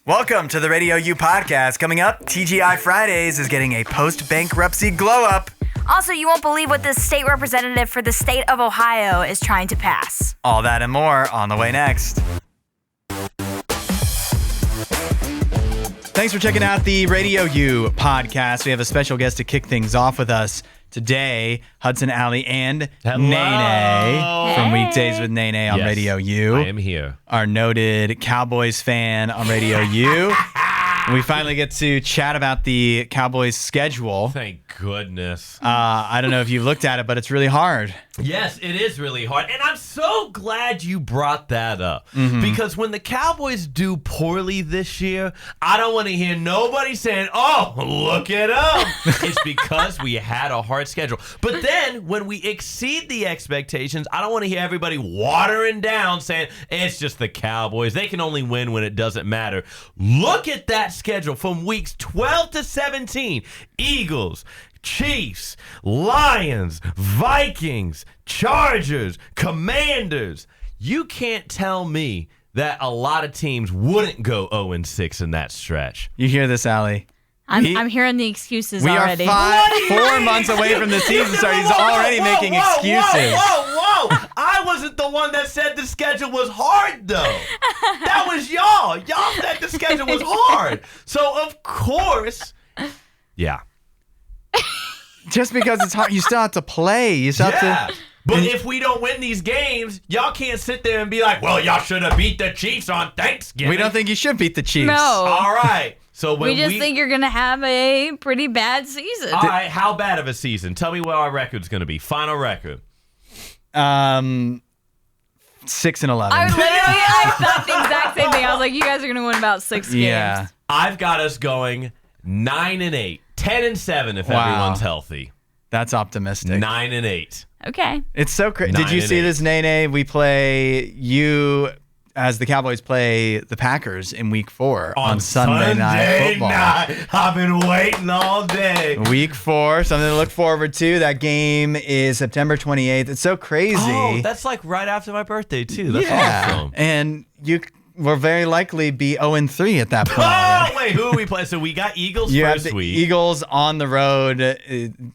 Welcome to the RadioU Podcast. Coming up, TGI Fridays is getting a post-bankruptcy glow-up. Also, you won't believe what the state representative for the state of Ohio is trying to pass. All that and more on the way next. Thanks for checking out the RadioU Podcast. We have a special guest to kick things off with us today, Hudson, Alley, and NayNay from Weekdays with NayNay on Radio U. I am here. Our noted Cowboys fan on Radio U. And we finally get to chat about the Cowboys schedule. Thank goodness. I don't know if you've looked at it, but it's really hard. Yes, it is really hard. And I'm so glad you brought that up. Because when the Cowboys do poorly this year, I don't want to hear nobody saying, oh, look at them. It's because we had a hard schedule. But then when we exceed the expectations, I don't want to hear everybody watering down saying, it's just the Cowboys. They can only win when it doesn't matter. Look at that schedule from weeks 12 to 17. Eagles, Chiefs, Lions, Vikings, Chargers, Commanders. You can't tell me that a lot of teams wouldn't go 0-6 in that stretch. You hear this, Allie? I'm hearing the excuses already. We are 4 months away from the season start. He's already making excuses. Whoa. I wasn't the one that said the schedule was hard, though. That was y'all. Y'all said the schedule was hard. So, of course, yeah. Just because it's hard, you still have to play. You still have to. But if we don't win these games, y'all can't sit there and be like, well, y'all should have beat the Chiefs on Thanksgiving. We don't think you should beat the Chiefs. No. All right. So when we just think you're going to have a pretty bad season. All right. How bad of a season? Tell me what our record's going to be. Final record. 6-11. I thought the exact same thing. I was like, you guys are going to win about 6 games. Yeah. I've got us going 9-8. 10-7 if everyone's healthy. That's optimistic. 9-8. Okay. It's so crazy. Did you see this, NayNay? We play you as the Cowboys play the Packers in Week 4 on Sunday Night Football. I've been waiting all day. Week 4, something to look forward to. That game is September 28th. It's so crazy. Oh, that's like right after my birthday too. That's awesome. And you will very likely be 0-3 at that point. Oh, wait, who are we playing? So we got Eagles you first have the week. Eagles on the road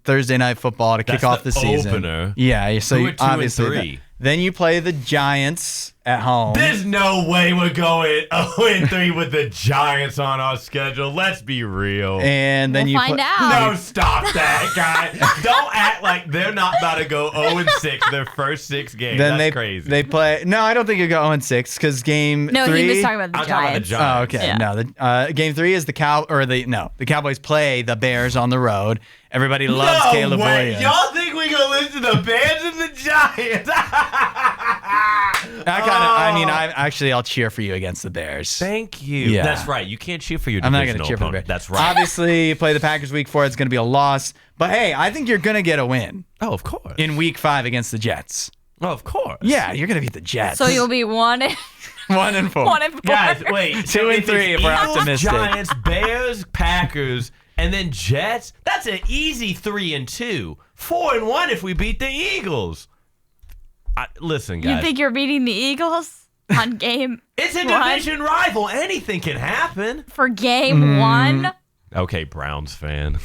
Thursday Night Football to kick off the season. Opener. Yeah, so who are 2 obviously and 3? Then you play the Giants at home. There's no way we're going 0-3 with the Giants on our schedule. Let's be real. And then we'll find out. No, stop that, guy. Don't act like they're not about to go 0-6 their first 6 games. Then That's crazy. They play. No, I don't think you go 0-6 because game 3. No, he was talking about the Giants. Oh, okay. Yeah. No, game 3 is the Cowboys play the Bears on the road. Everybody loves Caleb Williams. Y'all think we gonna listen to the Bears and the Giants? I'll cheer for you against the Bears. Thank you. Yeah. That's right. You can't cheer for your I'm not divisional going to cheer for the opponent. Bears. That's right. Obviously, you play the Packers Week 4. It's going to be a loss. But hey, I think you're going to get a win. Oh, of course. In Week 5 against the Jets. Oh, of course. Yeah, you're going to beat the Jets. So you'll be 1-4. 1-4. Guys, wait. 2-3 if we're Eagles, optimistic. Giants, Bears, Packers, and then Jets. That's an easy 3-2. 4-1 if we beat the Eagles. Listen, guys. You think you're beating the Eagles on game it's a 1? division rival. Anything can happen. For game 1? Okay, Browns fan.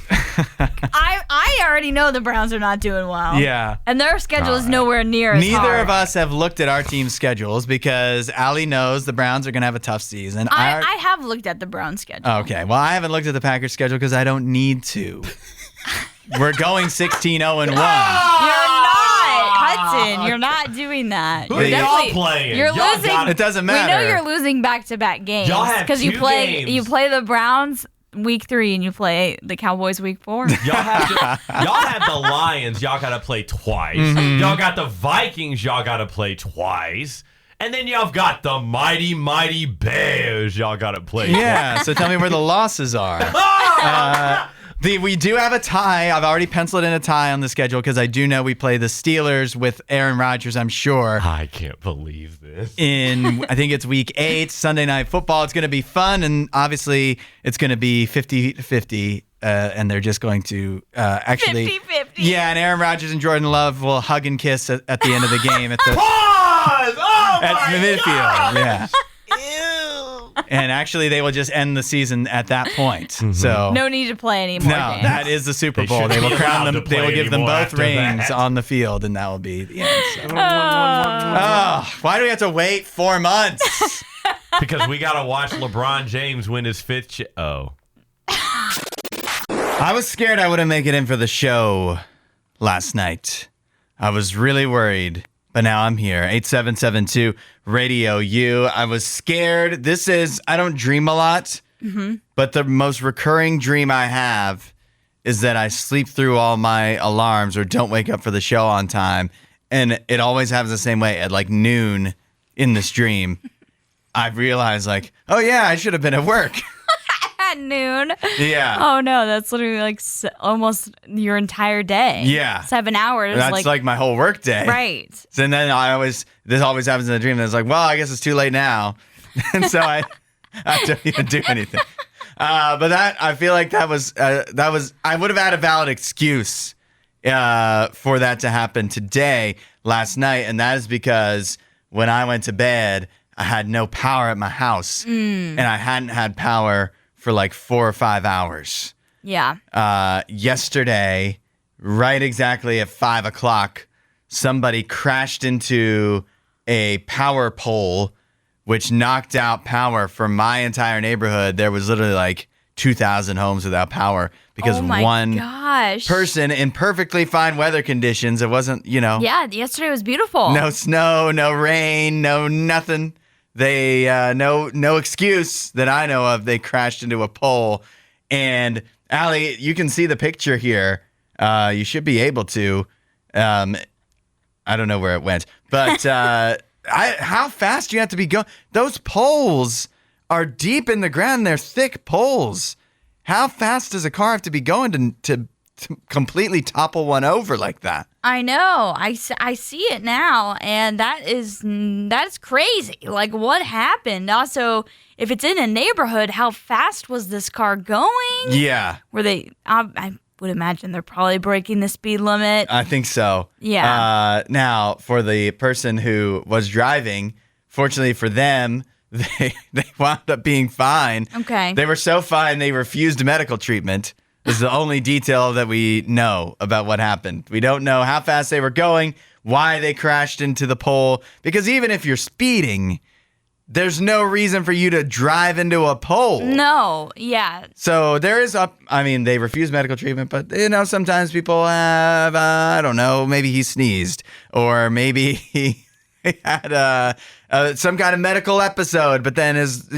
I already know the Browns are not doing well. Yeah. And their schedule is nowhere near as Neither hard. of us have looked at our team's schedules because Allie knows the Browns are going to have a tough season. I have looked at the Browns schedule. Okay. Well, I haven't looked at the Packers schedule because I don't need to. We're going 16-0-1. You're not, Hudson. You're not doing that. Who are y'all playing? You're Y'all losing. It doesn't matter. We know you're losing back-to-back games. Y'all have you 2 play games. you play the Browns Week 3 and you play the Cowboys Week 4. Y'all have the Lions. Y'all got to play twice. Y'all got the Vikings. Y'all got to play twice. And then y'all got the mighty, mighty Bears. Y'all got to play Yeah, so tell me where the losses are. We do have a tie. I've already penciled in a tie on the schedule because I do know we play the Steelers with Aaron Rodgers, I'm sure. I can't believe this. I think it's Week 8, Sunday Night Football. It's going to be fun, and obviously it's going to be 50-50, and they're just going to actually... 50-50. Yeah, and Aaron Rodgers and Jordan Love will hug and kiss at the end of the game at the Pause! Oh, at my the midfield. God! Yeah. Ew. And actually, they will just end the season at that point. So No need to play any more games. that is the Super Bowl. They will crown them. They will give them both rings on the field, and that will be the end. So. Why do we have to wait 4 months? Because we got to watch LeBron James win his 5th. I was scared I wouldn't make it in for the show last night. I was really worried, but now I'm here. 8772 Radio U. I was scared. I don't dream a lot, but the most recurring dream I have is that I sleep through all my alarms or don't wake up for the show on time. And it always happens the same way at like noon in this dream. I've realized oh yeah, I should have been at work. At noon. Yeah. Oh no, that's literally like almost your entire day. Yeah. 7 hours. That's like my whole work day. Right. So then this always happens in the dream. And it's well, I guess it's too late now. And so I don't even do anything. But I feel like that was, I would have had a valid excuse for that to happen today, last night. And that is because when I went to bed, I had no power at my house. And I hadn't had power for like 4 or 5 hours. Yeah. Yesterday, right exactly at 5 o'clock, somebody crashed into a power pole, which knocked out power for my entire neighborhood. There was literally 2,000 homes without power because one person in perfectly fine weather conditions. It wasn't, Yeah, yesterday was beautiful. No snow, no rain, no nothing. They no excuse that I know of. They crashed into a pole, and Allie, you can see the picture here. You should be able to. I don't know where it went, but how fast do you have to be going? Those poles are deep in the ground. They're thick poles. How fast does a car have to be going to completely topple one over like that? I know. I see it now, and that's crazy. Like, what happened? Also, if it's in a neighborhood, how fast was this car going? Yeah. Were they? I would imagine they're probably breaking the speed limit. I think so. Yeah. Now, for the person who was driving, fortunately for them, they wound up being fine. Okay. They were so fine they refused medical treatment. This is the only detail that we know about what happened. We don't know how fast they were going, why they crashed into the pole, because even if you're speeding, there's no reason for you to drive into a pole. No, yeah. So there is they refuse medical treatment, but sometimes people have, I don't know, maybe he sneezed, or maybe he had some kind of medical episode, but then as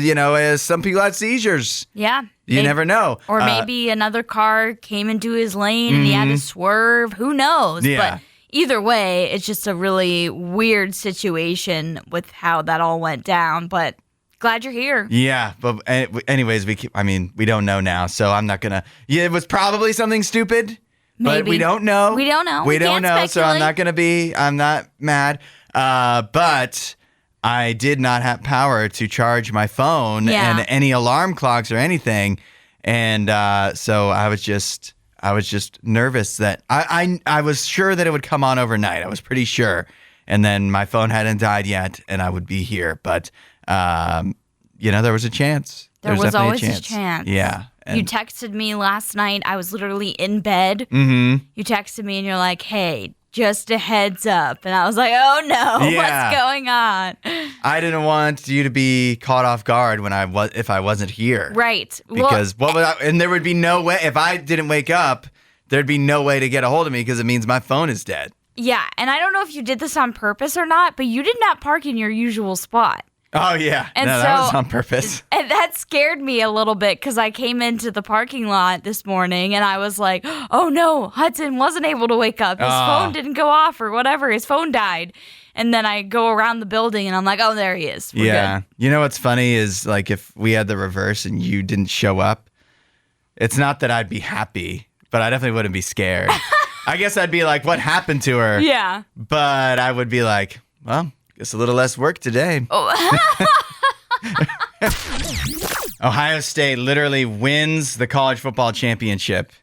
some people had seizures. Yeah. You never know. Or maybe another car came into his lane and he had to swerve. Who knows? Yeah. But either way, it's just a really weird situation with how that all went down. But glad you're here. Yeah. But anyways, we don't know now. So I'm not going to. Yeah, it was probably something stupid. Maybe. But we don't know. We don't know. We don't know. Speculate. So I'm not mad. But I did not have power to charge my phone and any alarm clocks or anything. And so I was just nervous that I was sure that it would come on overnight. I was pretty sure. And then my phone hadn't died yet and I would be here. But, there was a chance. There was always a chance. Yeah. You texted me last night. I was literally in bed. Mm-hmm. You texted me and you're like, hey, just a heads up. And I was like, oh no, what's going on? I didn't want you to be caught off guard if I wasn't here. Right. Because and there would be no way, if I didn't wake up, there'd be no way to get a hold of me because it means my phone is dead. Yeah. And I don't know if you did this on purpose or not, but you did not park in your usual spot. Oh, yeah. And that was on purpose. And that scared me a little bit because I came into the parking lot this morning and I was like, oh no, Hudson wasn't able to wake up. His phone didn't go off or whatever. His phone died. And then I go around the building and I'm like, oh, there he is. We're good. You know what's funny is if we had the reverse and you didn't show up, it's not that I'd be happy, but I definitely wouldn't be scared. I guess I'd be like, what happened to her? Yeah. But I would be like, well, guess a little less work today. Oh. Ohio State literally wins the college football championship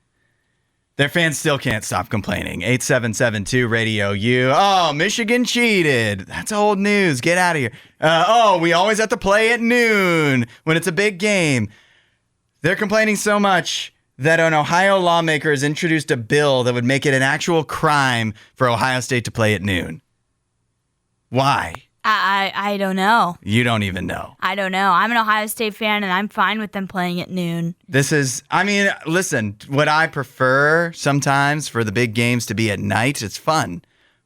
Their fans still can't stop complaining. 8772 Radio U. Oh, Michigan cheated. That's old news. Get out of here. We always have to play at noon when it's a big game. They're complaining so much that an Ohio lawmaker has introduced a bill that would make it an actual crime for Ohio State to play at noon. Why? I don't know. You don't even know. I don't know. I'm an Ohio State fan, and I'm fine with them playing at noon. Listen, would I prefer sometimes for the big games to be at night? It's fun.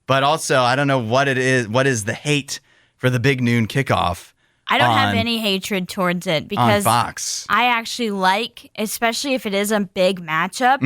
But also, I don't know what it is. What is the hate for the big noon kickoff? I don't have any hatred towards it because on Fox. I actually like, especially if it is a big matchup,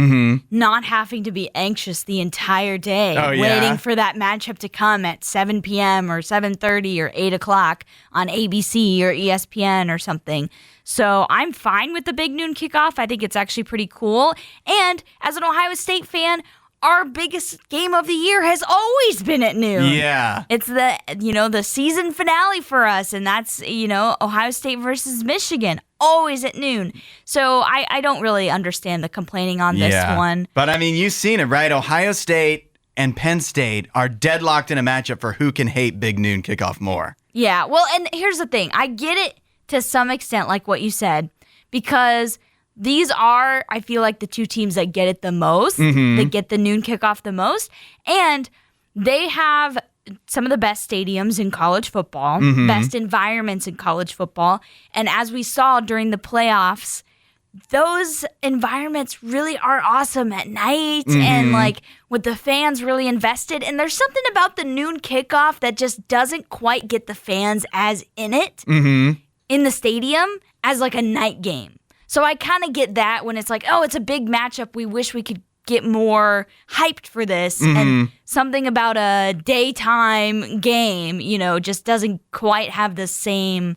not having to be anxious the entire day, waiting for that matchup to come at 7 p.m. or 7:30 or 8 o'clock on ABC or ESPN or something. So I'm fine with the big noon kickoff. I think it's actually pretty cool. And as an Ohio State fan, our biggest game of the year has always been at noon. Yeah. It's the season finale for us, and that's, Ohio State versus Michigan, always at noon. So I don't really understand the complaining on this one. But, you've seen it, right? Ohio State and Penn State are deadlocked in a matchup for who can hate big noon kickoff more. Yeah, well, and here's the thing. I get it to some extent, like what you said, because these are, I feel like, the two teams that get it the most, that get the noon kickoff the most, and they have some of the best stadiums in college football, best environments in college football, and as we saw during the playoffs, those environments really are awesome at night and with the fans really invested, and there's something about the noon kickoff that just doesn't quite get the fans as in it in the stadium as like a night game. So I kind of get that when it's like, oh, it's a big matchup. We wish we could get more hyped for this. And something about a daytime game, just doesn't quite have the same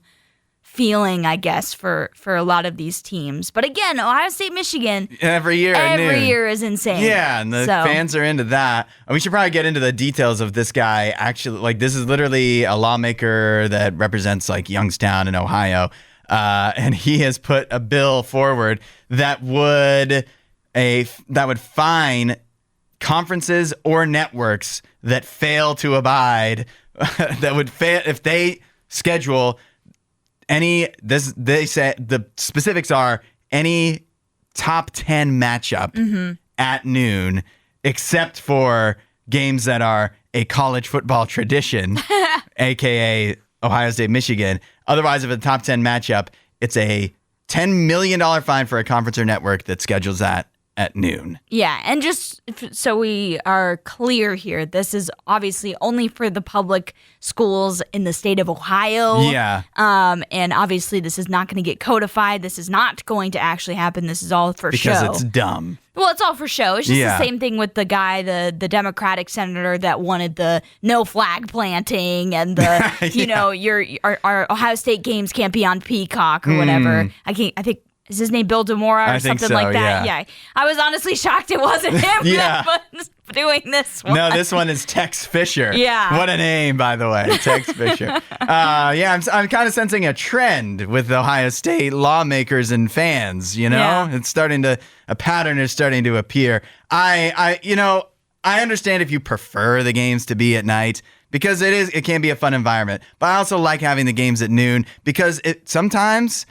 feeling, I guess, for a lot of these teams. But again, Ohio State, Michigan, every year is insane. Yeah, and the fans are into that. We should probably get into the details of this guy. Actually, this is literally a lawmaker that represents Youngstown in Ohio. And he has put a bill forward that would fine conferences or networks that fail to abide, that would fail if they schedule any. They say the specifics are any top 10 matchup at noon, except for games that are a college football tradition, aka Ohio State, Michigan. Otherwise, if it's a top 10 matchup, it's a $10 million fine for a conference or network that schedules that at noon. Yeah, and just so we are clear here, this is obviously only for the public schools in the state of Ohio. Yeah. And obviously this is not going to get codified. This is not going to actually happen. This is all for show. Because it's dumb. Well, it's all for show. It's just the same thing with the guy, the Democratic senator that wanted the no flag planting and the, our Ohio State games can't be on Peacock or whatever. I think, is his name Bill DeMora or something like that? Yeah. I was honestly shocked it wasn't him that was doing this one. No, this one is Tex Fisher. Yeah. What a name, by the way, Tex Fisher. I'm kind of sensing a trend with Ohio State lawmakers and fans, It's a pattern is starting to appear. I understand if you prefer the games to be at night because it can be a fun environment, but I also like having the games at noon because sometimes,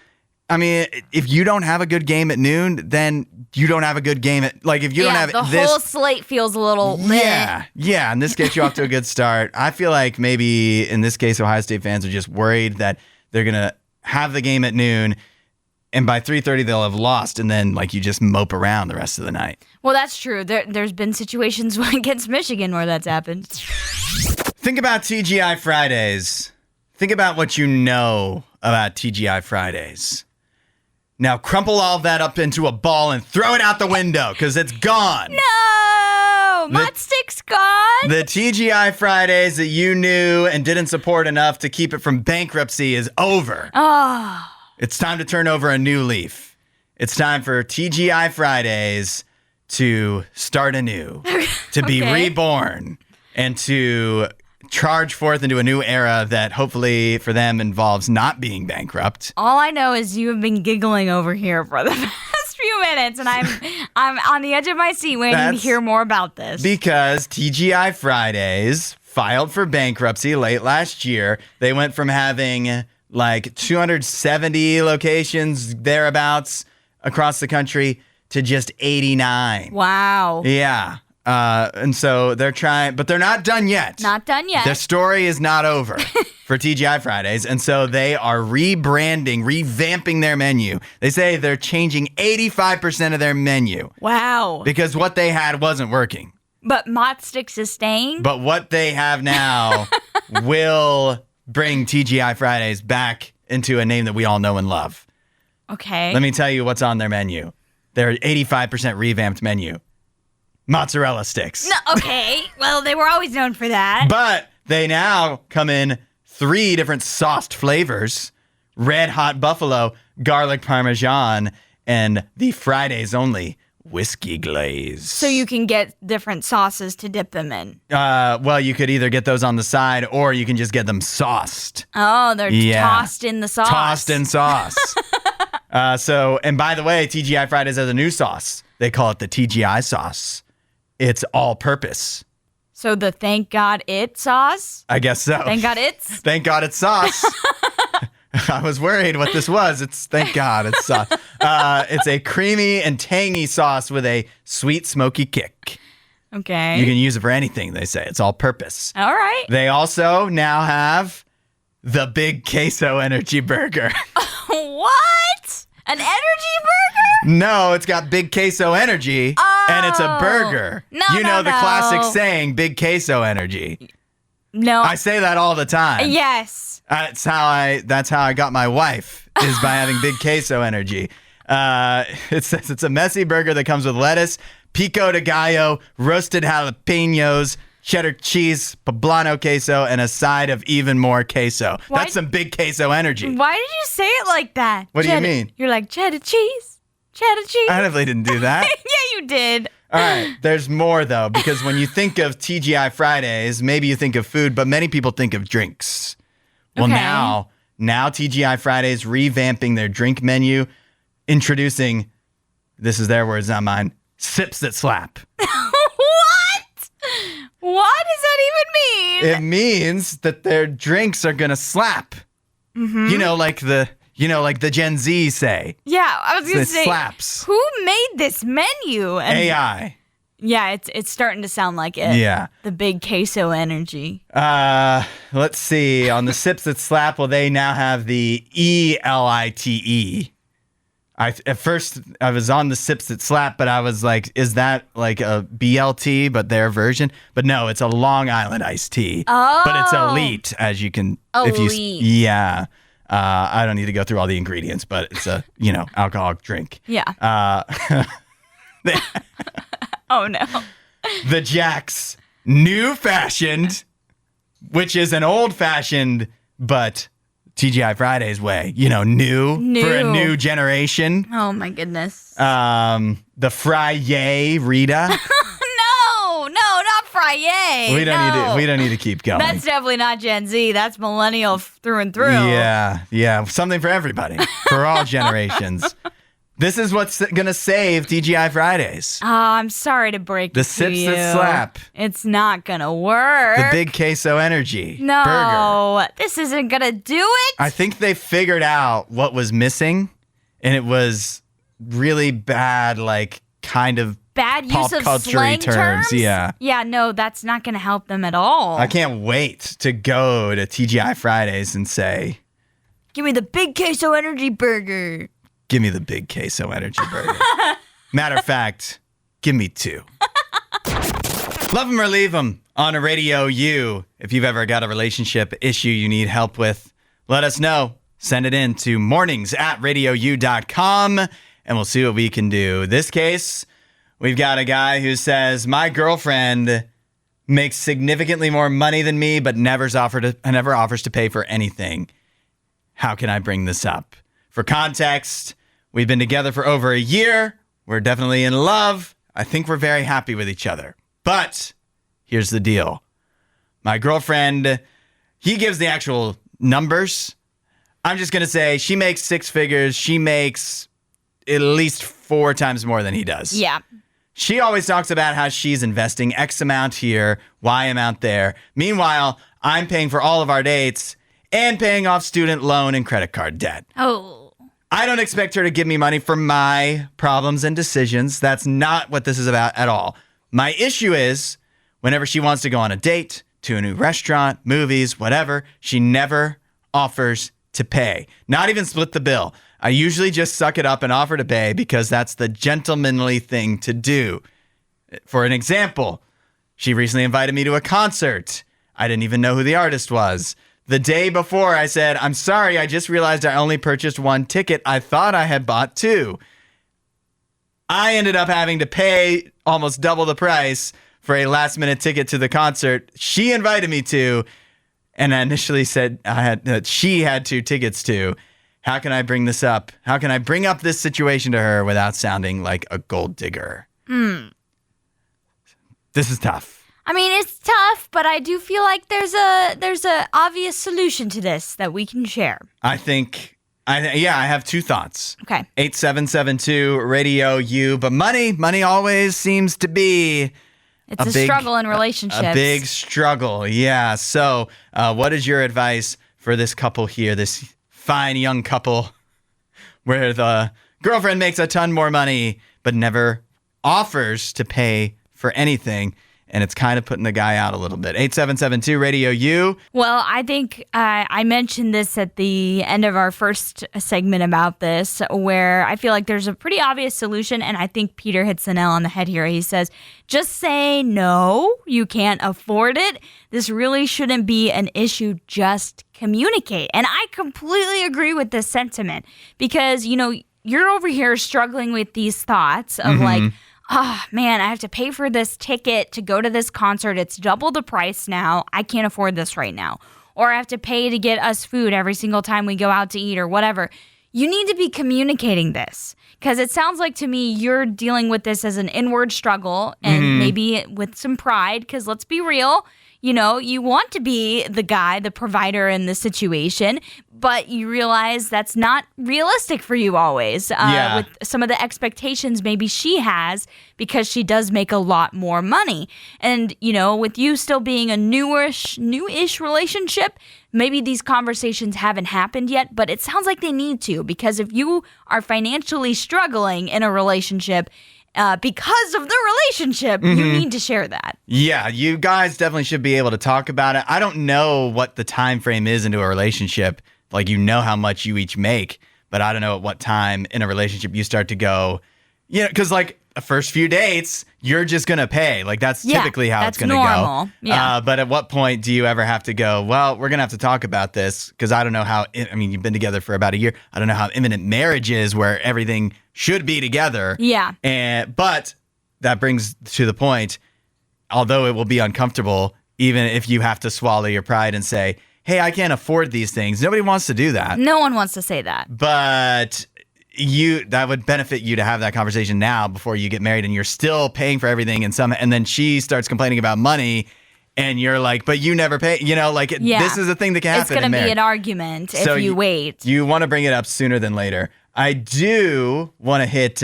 if you don't have a good game at noon, then you don't have a good game at, if you don't have the this, whole slate feels a little Yeah, and this gets you off to a good start. I feel like maybe in this case, Ohio State fans are just worried that they're going to have the game at noon, and by 3:30 they'll have lost, and then you just mope around the rest of the night. Well, that's true. There's been situations against Michigan where that's happened. Think about TGI Fridays. Think about what you know about TGI Fridays. Now crumple all of that up into a ball and throw it out the window because it's gone. No! Mott Stick's gone? The TGI Fridays that you knew and didn't support enough to keep it from bankruptcy is over. Oh. It's time to turn over a new leaf. It's time for TGI Fridays to start anew, to be reborn, and to charge forth into a new era that hopefully for them involves not being bankrupt. All I know is you have been giggling over here for the past few minutes, and I'm on the edge of my seat waiting to hear more about this. Because TGI Fridays filed for bankruptcy late last year. They went from having like 270 locations thereabouts across the country to just 89. Wow. Yeah. And so they're trying, but they're not done yet. Not done yet. The story is not over for TGI Fridays. And so they are rebranding, revamping their menu. They say they're changing 85% of their menu. Wow. Because what they had wasn't working. But Mott Sticks is staying? But what they have now will bring TGI Fridays back into a name that we all know and love. Okay. Let me tell you what's on their menu. Their 85% revamped menu. Mozzarella sticks. No, okay. Well, they were always known for that. But they now come in 3 different sauced flavors. Red Hot Buffalo, Garlic Parmesan, and the Fridays only Whiskey Glaze. So you can get different sauces to dip them in. Well, you could either get those on the side or you can just get them sauced. Oh, they're tossed in the sauce. Tossed in sauce. And by the way, TGI Fridays has a new sauce. They call it the TGI sauce. It's all purpose. So the Thank God It sauce? I guess so. Thank God It's? Thank God it's sauce. I was worried what this was. It's thank God it's sauce. It's a creamy and tangy sauce with a sweet, smoky kick. Okay. You can use it for anything, they say. It's all purpose. All right. They also now have the Big Queso Energy Burger. What? An energy burger? No, it's got Big Queso Energy, and it's a burger. No, you know no, the no. classic saying, Big Queso Energy. No. I say that all the time. Yes. That's how I got my wife, is by having Big Queso Energy. It says it's a messy burger that comes with lettuce, pico de gallo, roasted jalapenos, cheddar cheese, poblano queso, and a side of even more queso. That's some Big Queso Energy. Why did you say it like that? What do you mean? You're like, cheddar cheese. Cheddar cheese. I definitely didn't do that. Yeah, you did. All right, there's more though, because when you think of TGI Fridays, maybe you think of food, but many people think of drinks. Well, Okay. now TGI Fridays revamping their drink menu, introducing, this is their words, not mine, sips that slap. What? What does that even mean? It means that their drinks are gonna slap. Mm-hmm. You know, like the Gen Z say. Yeah, I was gonna It say, slaps. who made this menu? And AI. yeah, it's starting to sound like it. Yeah. The Big Queso Energy. Let's see. On the sips that slap, well, they now have the ELITE. At first, I was on the sips that slap, but I was like, is that like a BLT, but their version? But no, it's a Long Island iced tea. Oh. But it's elite, as you can. Elite. Yeah. I don't need to go through all the ingredients, but it's a, alcoholic drink. Yeah. Oh, no. The Jack's New Fashioned, which is an old fashioned, but TGI Fridays way, new for a new generation. Oh, my goodness. The Fry-Yay Rita. No, not Fry-Yay. We don't need to keep going. That's definitely not Gen Z. That's millennial through and through. Yeah. Something for everybody, for all generations. This is what's going to save TGI Fridays. Oh, I'm sorry to break The it to sips you. that slap. It's not going to work. The Big Queso Energy No, burger. this isn't going to do it. I think they figured out what was missing, and it was really bad, like kind of Bad pop use of culture-y slang terms, yeah. Yeah, no, that's not going to help them at all. I can't wait to go to TGI Fridays and say, Give me the Big Queso Energy burger. give me the Big Queso Energy burger. Matter of fact, give me 2. Love them or leave them on a Radio U. If you've ever got a relationship issue you need help with, let us know. Send it in to mornings@radiou.com and we'll see what we can do. This case, we've got a guy who says, my girlfriend makes significantly more money than me, but never offers to pay for anything. How can I bring this up? For context, we've been together for over a year. We're definitely in love. I think we're very happy with each other. But here's the deal. My girlfriend, he gives the actual numbers. I'm just going to say she makes 6 figures. She makes at least 4 times more than he does. Yeah. She always talks about how she's investing X amount here, Y amount there. Meanwhile, I'm paying for all of our dates and paying off student loan and credit card debt. Oh. I don't expect her to give me money for my problems and decisions. That's not what this is about at all. My issue is whenever she wants to go on a date, to a new restaurant, movies, whatever, she never offers to pay. Not even split the bill. I usually just suck it up and offer to pay because that's the gentlemanly thing to do. For an example, she recently invited me to a concert. I didn't even know who the artist was. The day before, I said, I'm sorry, I just realized I only purchased 1 ticket. I thought I had bought 2. I ended up having to pay almost double the price for a last-minute ticket to the concert she invited me to, and I initially said she had 2 tickets to. How can I bring this up? How can I bring up this situation to her without sounding like a gold digger? This is tough. I mean, it's tough, but I do feel like there's a obvious solution to this that we can share. I think, I have 2 thoughts. Okay. 8772 Radio U, but money always seems to be It's a struggle in relationships. A big struggle, yeah. So, what is your advice for this couple here, this fine young couple, where the girlfriend makes a ton more money but never offers to pay for anything? And it's kind of putting the guy out a little bit. 8772 Radio U. Well, I think I mentioned this at the end of our first segment about this, where I feel like there's a pretty obvious solution, and I think Peter hits the nail on the head here. He says, just say no, you can't afford it. This really shouldn't be an issue. Just communicate. And I completely agree with this sentiment because, you're over here struggling with these thoughts of like, oh, man, I have to pay for this ticket to go to this concert. It's double the price now. I can't afford this right now. Or I have to pay to get us food every single time we go out to eat or whatever. You need to be communicating this because it sounds like to me you're dealing with this as an inward struggle and maybe with some pride because let's be real. You want to be the guy, the provider in the situation, but you realize that's not realistic for you always with some of the expectations maybe she has because she does make a lot more money. And, with you still being a newish relationship, maybe these conversations haven't happened yet, but it sounds like they need to because if you are financially struggling in a relationship, because of the relationship, you need to share that. Yeah, you guys definitely should be able to talk about it. I don't know what the time frame is into a relationship. Like, how much you each make, but I don't know at what time in a relationship you start to go, because like the first few dates, you're just going to pay. Like, that's typically how it's going to go. Yeah. But at what point do you ever have to go, well, we're going to have to talk about this? Because I don't know how, you've been together for about a year. I don't know how imminent marriage is where everything should be together. Yeah. But that brings to the point, although it will be uncomfortable, even if you have to swallow your pride and say, hey, I can't afford these things. Nobody wants to do that. No one wants to say that. But that would benefit you to have that conversation now before you get married and you're still paying for everything and then she starts complaining about money and you're like, but you never pay, this is a thing that can happen. It's going to be an argument if you wait. You want to bring it up sooner than later. I do want to hit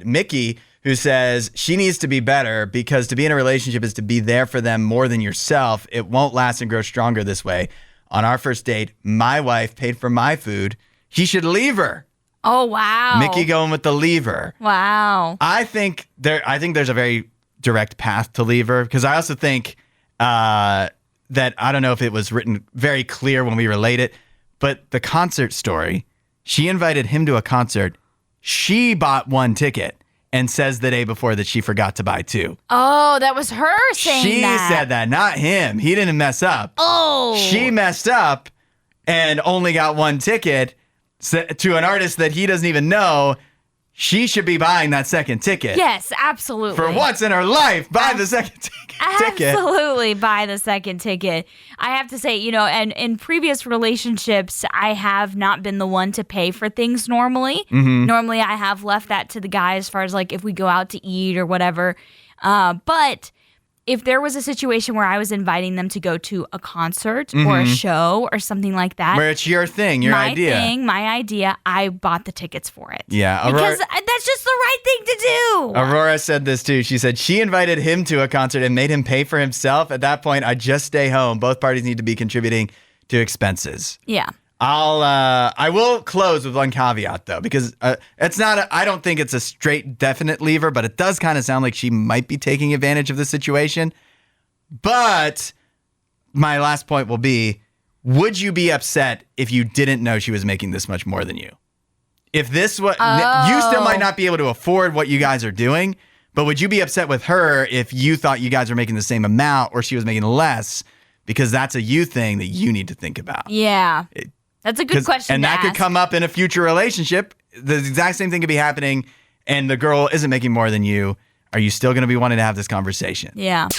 Mickey, who says she needs to be better because to be in a relationship is to be there for them more than yourself. It won't last and grow stronger this way. On our first date, my wife paid for my food. He should leave her. Oh, wow. Mickey going with the leave her. Wow. I think there's a very direct path to leave her because I also think that I don't know if it was written very clear when we relate it, but the concert story, she invited him to a concert. She bought 1 ticket and says the day before that she forgot to buy 2. Oh, that was her saying that. She said that, not him. He didn't mess up. Oh. She messed up and only got 1 ticket to an artist that he doesn't even know. She should be buying that second ticket. Yes, absolutely. For once in her life, buy the second ticket. Absolutely buy the second ticket. I have to say, and in previous relationships, I have not been the one to pay for things normally. Normally, I have left that to the guy as far as like if we go out to eat or whatever. But if there was a situation where I was inviting them to go to a concert or a show or something like that. Where it's your thing, your idea. My idea, I bought the tickets for it. Yeah. Because that That's just the right thing to do. Aurora said this too. She said she invited him to a concert and made him pay for himself. At that point, I'd just stay home. Both parties need to be contributing to expenses. Yeah. I will close with one caveat though, because it's not, I don't think it's a straight definite lever, but it does kind of sound like she might be taking advantage of the situation. But my last point will be, would you be upset if you didn't know she was making this much more than you? If this was, you still might not be able to afford what you guys are doing, but would you be upset with her if you thought you guys were making the same amount or she was making less? Because that's a you thing that you need to think about. Yeah. That's a good question. And that could come up in a future relationship. The exact same thing could be happening and the girl isn't making more than you. Are you still going to be wanting to have this conversation? Yeah.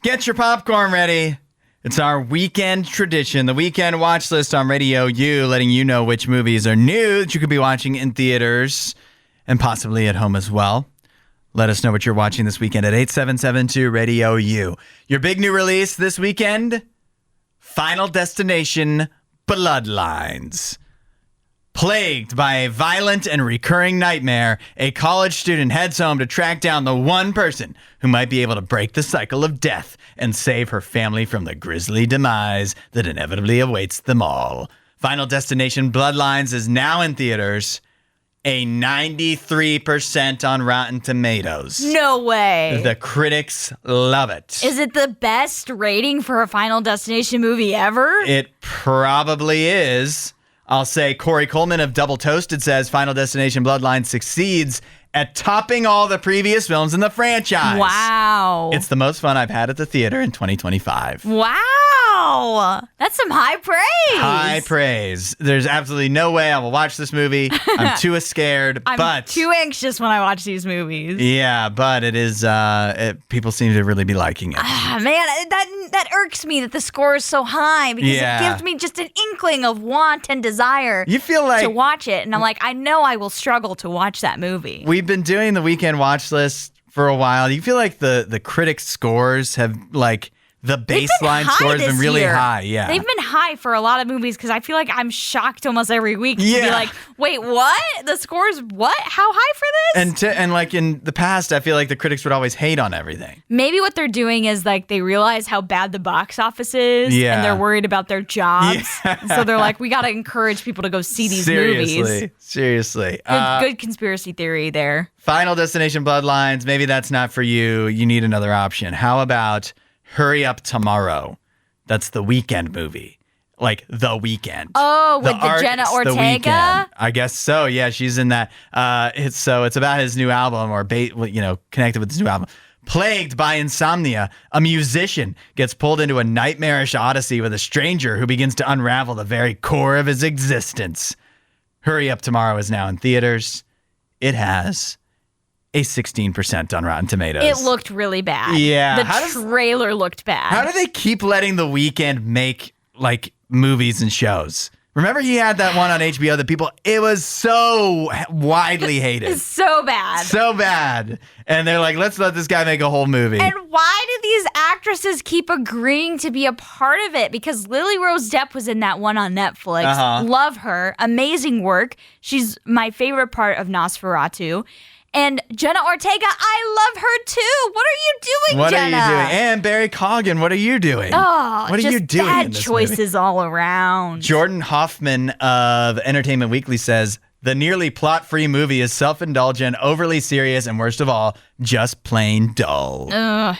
Get your popcorn ready. It's our weekend tradition, the weekend watch list on RadioU, letting you know which movies are new that you could be watching in theaters and possibly at home as well. Let us know what you're watching this weekend at 8772-RadioU. Your big new release this weekend, Final Destination, Bloodlines. Plagued by a violent and recurring nightmare, a college student heads home to track down the one person who might be able to break the cycle of death and save her family from the grisly demise that inevitably awaits them all. Final Destination Bloodlines is now in theaters. A 93% on Rotten Tomatoes. No way. The critics love it. Is it the best rating for a Final Destination movie ever? It probably is. I'll say Corey Coleman of Double Toasted says Final Destination Bloodlines succeeds at topping all the previous films in the franchise. Wow. It's the most fun I've had at the theater in 2025. Wow. That's some high praise. High praise. There's absolutely no way I will watch this movie. I'm too scared. I'm too anxious when I watch these movies. Yeah, but it is, people seem to really be liking it. Man, that irks me that the score is so high because it gives me just an inkling of want and desire you feel like to watch it. And I'm like, I know I will struggle to watch that movie. We've been doing the weekend watch list for a while. You feel like the critics' scores have, like, the baseline score has been really high. Yeah. They've been high for a lot of movies because I feel like I'm shocked almost every week to be like, wait, what? The score's what? How high for this? And like in the past, I feel like the critics would always hate on everything. Maybe what they're doing is like they realize how bad the box office is and they're worried about their jobs. Yeah. So they're like, we got to encourage people to go see these movies. Seriously. Good conspiracy theory there. Final Destination Bloodlines. Maybe that's not for you. You need another option. How about Hurry Up Tomorrow? That's the Weekend movie. Like The Weekend. Oh, with the Jenna Ortega? I guess so. Yeah, she's in that. It's about his new album or connected with his new album. Plagued by insomnia, a musician gets pulled into a nightmarish odyssey with a stranger who begins to unravel the very core of his existence. Hurry Up Tomorrow is now in theaters. It has a 16% on Rotten Tomatoes. It looked really bad. Yeah. The trailer looked bad. How do they keep letting The Weeknd make, like, movies and shows? Remember he had that one on HBO that it was so widely hated. It's so bad. So bad. And they're like, let's let this guy make a whole movie. And why do these actresses keep agreeing to be a part of it? Because Lily Rose Depp was in that one on Netflix. Love her. Amazing work. She's my favorite part of Nosferatu. And Jenna Ortega, I love her too. What are you doing, Jenna? What are you doing? And Barry Cogan, what are you doing? Oh, what are you doing bad in this choices movie? all around. Jordan Hoffman of Entertainment Weekly says, the nearly plot-free movie is self-indulgent, overly serious, and worst of all, just plain dull.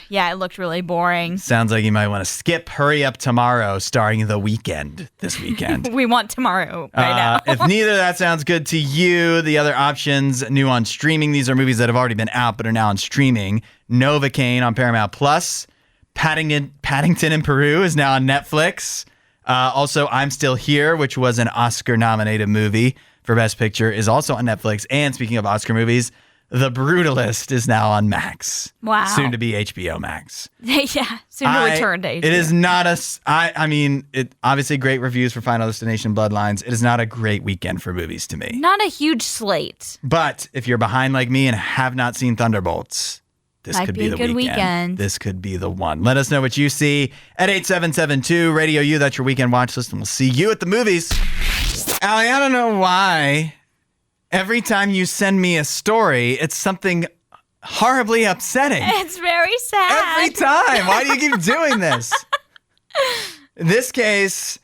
Yeah, it looked really boring. Sounds like you might want to skip Hurry Up Tomorrow, starring The Weeknd this weekend. We want tomorrow right now. If neither of that sounds good to you, the other options, new on streaming, these are movies that have already been out but are now on streaming. Novocaine on Paramount Plus. Paddington in Peru is now on Netflix. Also, I'm Still Here, which was an Oscar-nominated movie for Best Picture, is also on Netflix. And speaking of Oscar movies, The Brutalist is now on Max. Wow. Soon to be HBO Max. Yeah, soon to return to HBO. It is not it obviously great reviews for Final Destination Bloodlines. It is not a great weekend for movies to me. Not a huge slate. But if you're behind like me and have not seen Thunderbolts, this could be the weekend. This could be the one. Let us know what you see at 8772-RadioU. That's your weekend watch list, and we'll see you at the movies. Allie, I don't know why every time you send me a story, it's something horribly upsetting. It's very sad. Every time. Why do you keep doing this? In this case,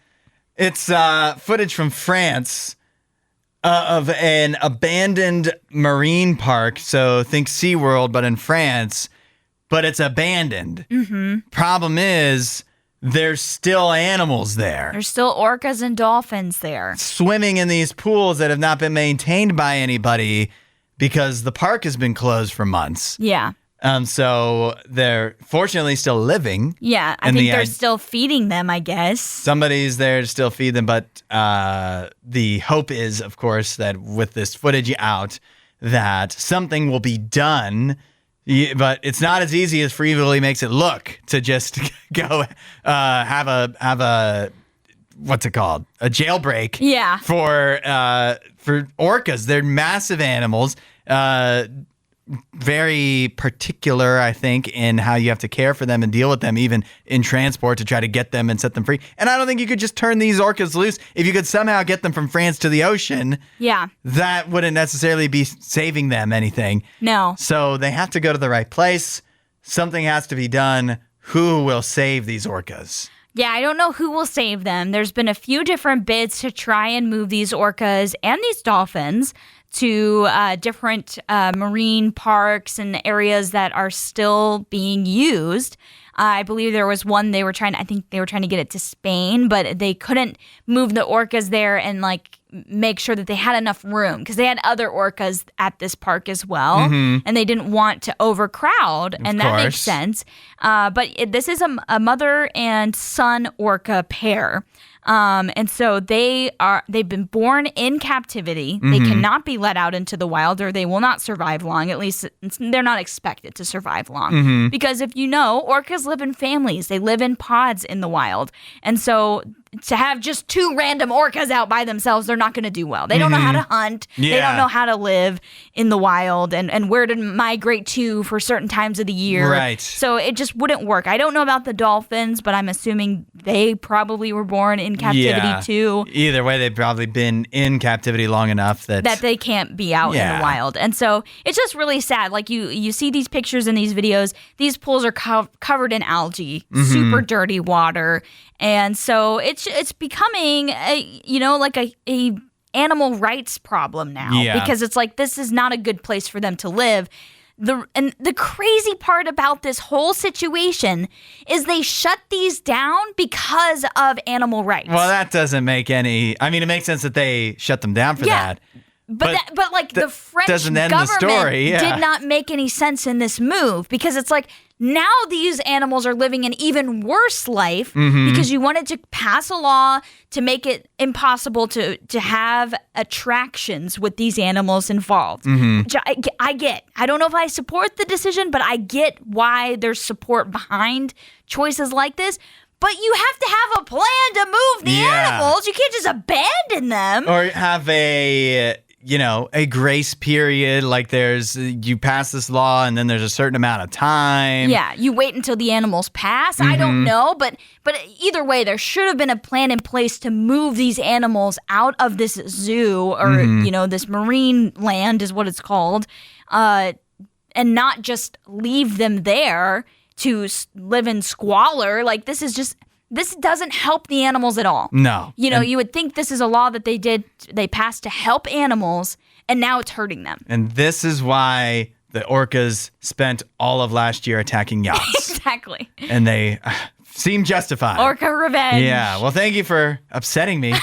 it's footage from France of an abandoned marine park. So think SeaWorld, but in France. But it's abandoned. Mm-hmm. Problem is, there's still animals there. There's still orcas and dolphins there. Swimming in these pools that have not been maintained by anybody because the park has been closed for months. Yeah. So they're fortunately still living. Yeah, I think they're still feeding them, I guess. Somebody's there to still feed them, but the hope is, of course, that with this footage out, that something will be done. But it's not as easy as Free Willy makes it look to just go have a what's it called? A jailbreak. Yeah. For orcas. They're massive animals. Very particular, I think, in how you have to care for them and deal with them, even in transport, to try to get them and set them free. And I don't think you could just turn these orcas loose. If you could somehow get them from France to the ocean, that wouldn't necessarily be saving them anything. No. So they have to go to the right place. Something has to be done. Who will save these orcas? Yeah, I don't know who will save them. There's been a few different bids to try and move these orcas and these dolphins to different marine parks and areas that are still being used. I believe there was one I think they were trying to get it to Spain, but they couldn't move the orcas there and make sure that they had enough room because they had other orcas at this park as well, and they didn't want to overcrowd, and that makes sense. But this is a mother and son orca pair. And so they've been born in captivity. They cannot be let out into the wild or they will not survive long. At least they're not expected to survive long. Because if you know, orcas live in families. They live in pods in the wild. And so to have just two random orcas out by themselves, they're not going to do well. They don't know how to hunt. Yeah. They don't know how to live in the wild and where to migrate to for certain times of the year. Right. So it just wouldn't work. I don't know about the dolphins, but I'm assuming they probably were born in captivity too. Either way, they've probably been in captivity long enough that they can't be out in the wild. And so it's just really sad. Like you see these pictures in these videos, these pools are covered in algae, super dirty water. And so it's becoming a animal rights problem now because it's like this is not a good place for them to live. The crazy part about this whole situation is they shut these down because of animal rights. Well, that doesn't make any. I mean, it makes sense that they shut them down for that. But the French government did not make any sense in this move because it's like now these animals are living an even worse life because you wanted to pass a law to make it impossible to have attractions with these animals involved. Which I get. I don't know if I support the decision, but I get why there's support behind choices like this. But you have to have a plan to move the animals. You can't just abandon them. Or have a grace period, like you pass this law and then there's a certain amount of time. Yeah, you wait until the animals pass. I don't know, but either way, there should have been a plan in place to move these animals out of this zoo or, this marine land is what it's called, and not just leave them there to live in squalor. Like, this doesn't help the animals at all. No. You would think this is a law that they passed to help animals, and now it's hurting them. And this is why the orcas spent all of last year attacking yachts. Exactly. And they seem justified. Orca revenge. Yeah. Well, thank you for upsetting me.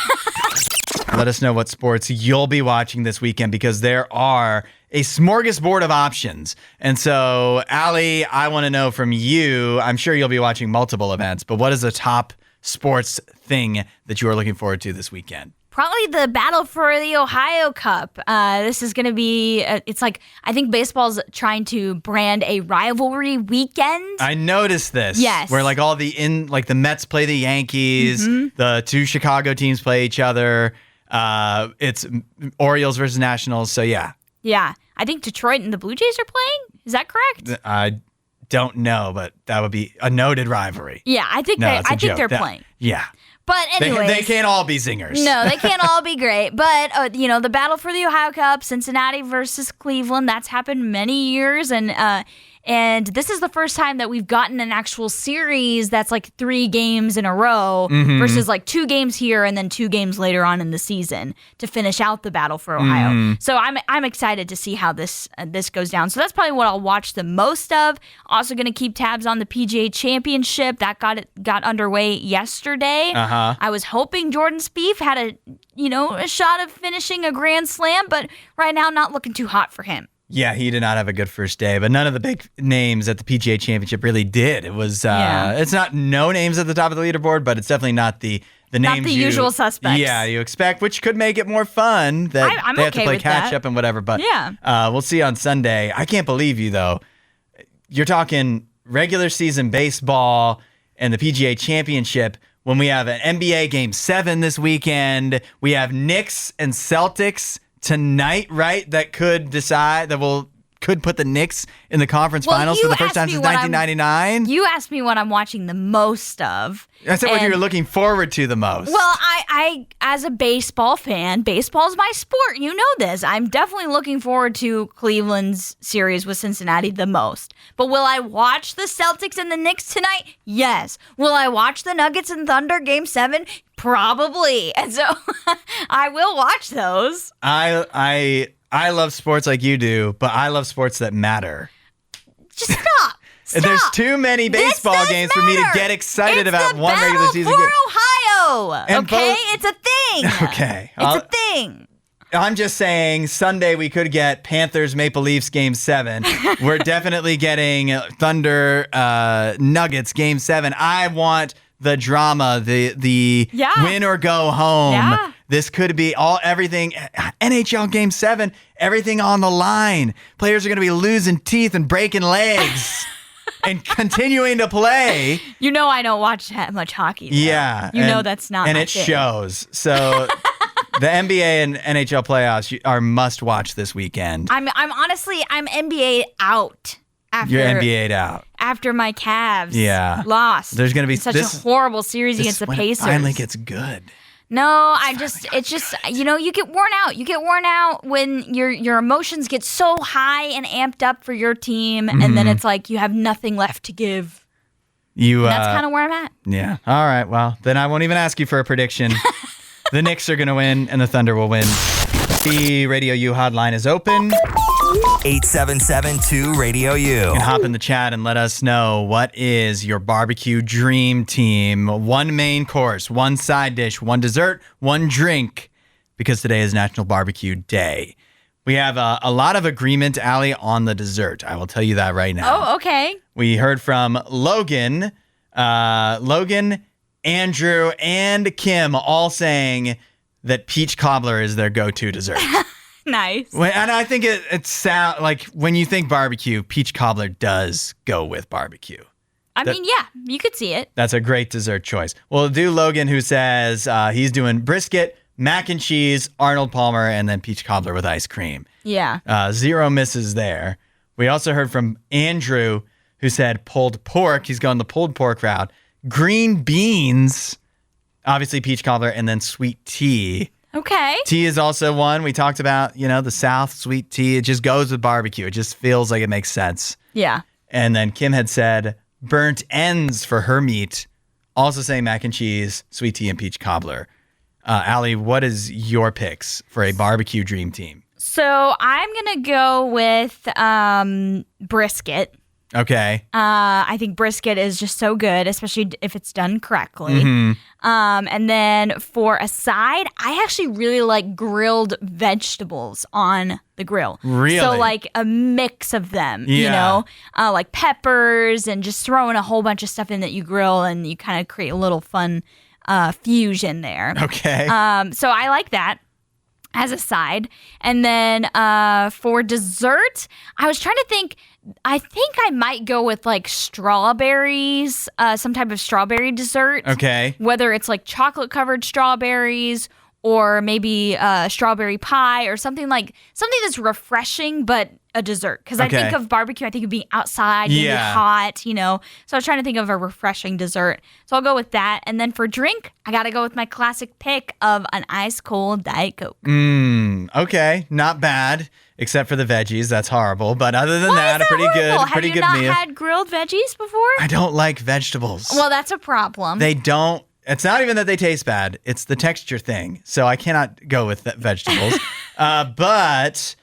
Let us know what sports you'll be watching this weekend because there are a smorgasbord of options. And so, Allie, I want to know from you, I'm sure you'll be watching multiple events, but what is the top sports thing that you are looking forward to this weekend? Probably the battle for the Ohio Cup. This is going to be, it's like, I think baseball's trying to brand a rivalry weekend. I noticed this. Yes. Where the Mets play the Yankees, the two Chicago teams play each other. It's Orioles versus Nationals. So, yeah. Yeah. I think Detroit and the Blue Jays are playing. Is that correct? I don't know, but that would be a noted rivalry. Yeah, I think they're playing. Yeah. But anyways. They can't all be zingers. No, they can't all be great. But, the battle for the Ohio Cup, Cincinnati versus Cleveland, that's happened many years. And this is the first time that we've gotten an actual series that's like 3 games in a row versus like 2 games here and then 2 games later on in the season to finish out the battle for Ohio. So I'm excited to see how this goes down. So that's probably what I'll watch the most of. Also going to keep tabs on the PGA Championship. That got underway yesterday. I was hoping Jordan Spieth had a shot of finishing a Grand Slam, but right now not looking too hot for him. Yeah, he did not have a good first day, but none of the big names at the PGA Championship really did. It was, it's not no names at the top of the leaderboard, but it's definitely not the names not the usual suspects. Yeah, you expect, which could make it more fun that I'm they have to okay play with catch that. up and whatever. But Yeah. We'll see on Sunday. I can't believe you though. You're talking regular season baseball and the PGA Championship. When we have an NBA Game 7 this weekend, we have Knicks and Celtics tonight, right? That could decide could put the Knicks in the conference finals for the first time since 1999. You asked me what I'm watching the most of. I said what you were looking forward to the most. Well, I as a baseball fan, baseball's my sport. You know this. I'm definitely looking forward to Cleveland's series with Cincinnati the most. But will I watch the Celtics and the Knicks tonight? Yes. Will I watch the Nuggets and Thunder Game 7? Probably. And so I will watch those. I love sports like you do, but I love sports that matter. Just stop. Stop. There's too many baseball games for me to get excited about one regular season game. It's the battle for Ohio. And it's a thing. Okay. It's a thing. I'm just saying Sunday we could get Panthers Maple Leafs Game 7. We're definitely getting Thunder Nuggets Game 7. I want the drama, the win or go home. Yeah. This could be everything. NHL Game 7, everything on the line. Players are going to be losing teeth and breaking legs and continuing to play. You know I don't watch that much hockey. Though. Yeah. You know that's not and my it thing. shows. So the NBA and NHL playoffs are must watch this weekend. I'm honestly NBA out. You're NBA'd out. After my Cavs lost. There's going to be such a horrible series against the Pacers. It finally gets good. No, it's just you get worn out. You get worn out when your emotions get so high and amped up for your team, and then it's like you have nothing left to give. That's kind of where I'm at. Yeah. All right. Well, then I won't even ask you for a prediction. The Knicks are going to win, and the Thunder will win. The RadioU hotline is open. 877-2-RADIO-U. You can hop in the chat and let us know what is your barbecue dream team. 1 main course, 1 side dish, 1 dessert, 1 drink, because today is National Barbecue Day. We have a lot of agreement, Allie, on the dessert. I will tell you that right now. Oh, okay. We heard from Logan, Andrew, and Kim all saying that peach cobbler is their go-to dessert. Nice. And I think it sounds like when you think barbecue, peach cobbler does go with barbecue. I mean, yeah, you could see it. That's a great dessert choice. We'll do Logan, who says he's doing brisket, mac and cheese, Arnold Palmer, and then peach cobbler with ice cream. Yeah. 0 misses there. We also heard from Andrew, who said pulled pork. He's going the pulled pork route. Green beans, obviously peach cobbler, and then sweet tea. Okay. Tea is also one. We talked about, the South, sweet tea. It just goes with barbecue. It just feels like it makes sense. Yeah. And then Kim had said burnt ends for her meat. Also saying mac and cheese, sweet tea, and peach cobbler. Allie, what is your picks for a barbecue dream team? So I'm going to go with brisket. Okay. I think brisket is just so good, especially if it's done correctly. And then for a side, I actually really like grilled vegetables on the grill. Really? So like a mix of them, like peppers and just throwing a whole bunch of stuff in that you grill, and you kind of create a little fun fusion there. Okay. So I like that as a side. And then for dessert, I was trying to think. I think I might go with like strawberries, some type of strawberry dessert. Okay. Whether it's like chocolate covered strawberries or maybe strawberry pie or something that's refreshing but a dessert because I Okay. think of barbecue, I think of being outside, maybe Yeah. hot, So I was trying to think of a refreshing dessert. So I'll go with that. And then for drink, I got to go with my classic pick of an ice cold Diet Coke. Okay, not bad, except for the veggies. That's horrible. But other than Why that, is a pretty horrible? good, pretty Have you good not meal. had grilled veggies before? I don't like vegetables. Well, that's a problem. They don't. It's not even that they taste bad. It's the texture thing. So I cannot go with vegetables. But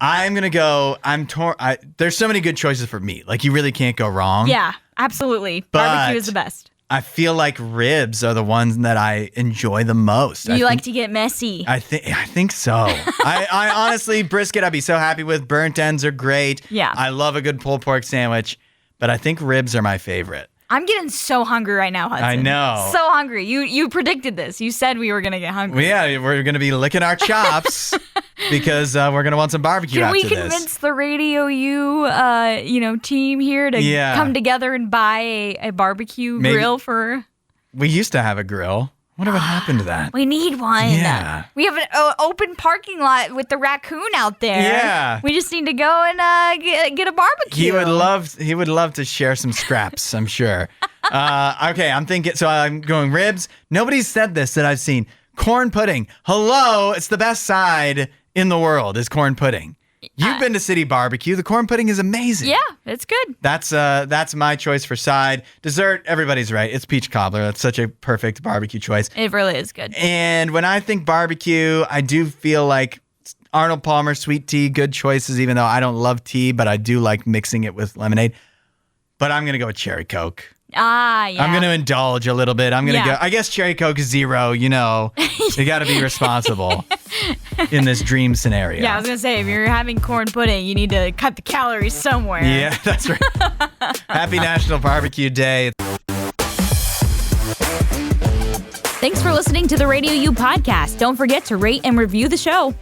I'm gonna go. I'm torn. There's so many good choices for meat. Like you really can't go wrong. Yeah, absolutely. Barbecue is the best. I feel like ribs are the ones that I enjoy the most. You like to get messy. I think so. I honestly, brisket I'd be so happy with. Burnt ends are great. Yeah. I love a good pulled pork sandwich, but I think ribs are my favorite. I'm getting so hungry right now, Hudson. I know. So hungry. You predicted this. You said we were going to get hungry. Well, yeah, we're going to be licking our chops because we're going to want some barbecue Can after we this. convince the RadioU, team here to come together and buy a barbecue grill for? We used to have a grill. Whatever happened to that? We need one. Yeah. We have an open parking lot with the raccoon out there. Yeah. We just need to go and get a barbecue. He would love to share some scraps, I'm sure. Okay, I'm thinking. So I'm going ribs. Nobody's said this that I've seen. Corn pudding. Hello, it's the best side in the world. Is corn pudding. You've been to City Barbecue. The corn pudding is amazing. Yeah, it's good. That's my choice for side. Dessert, everybody's right. It's peach cobbler. That's such a perfect barbecue choice. It really is good. And when I think barbecue, I do feel like Arnold Palmer sweet tea, good choices, even though I don't love tea, but I do like mixing it with lemonade. But I'm going to go with cherry Coke. Ah, yeah. I'm going to indulge a little bit. I'm going to Yeah. go, I guess cherry Coke is zero, You got to be responsible in this dream scenario. Yeah, I was going to say, if you're having corn pudding, you need to cut the calories somewhere. Yeah, that's right. Happy National Barbecue Day. Thanks for listening to the RadioU Podcast. Don't forget to rate and review the show.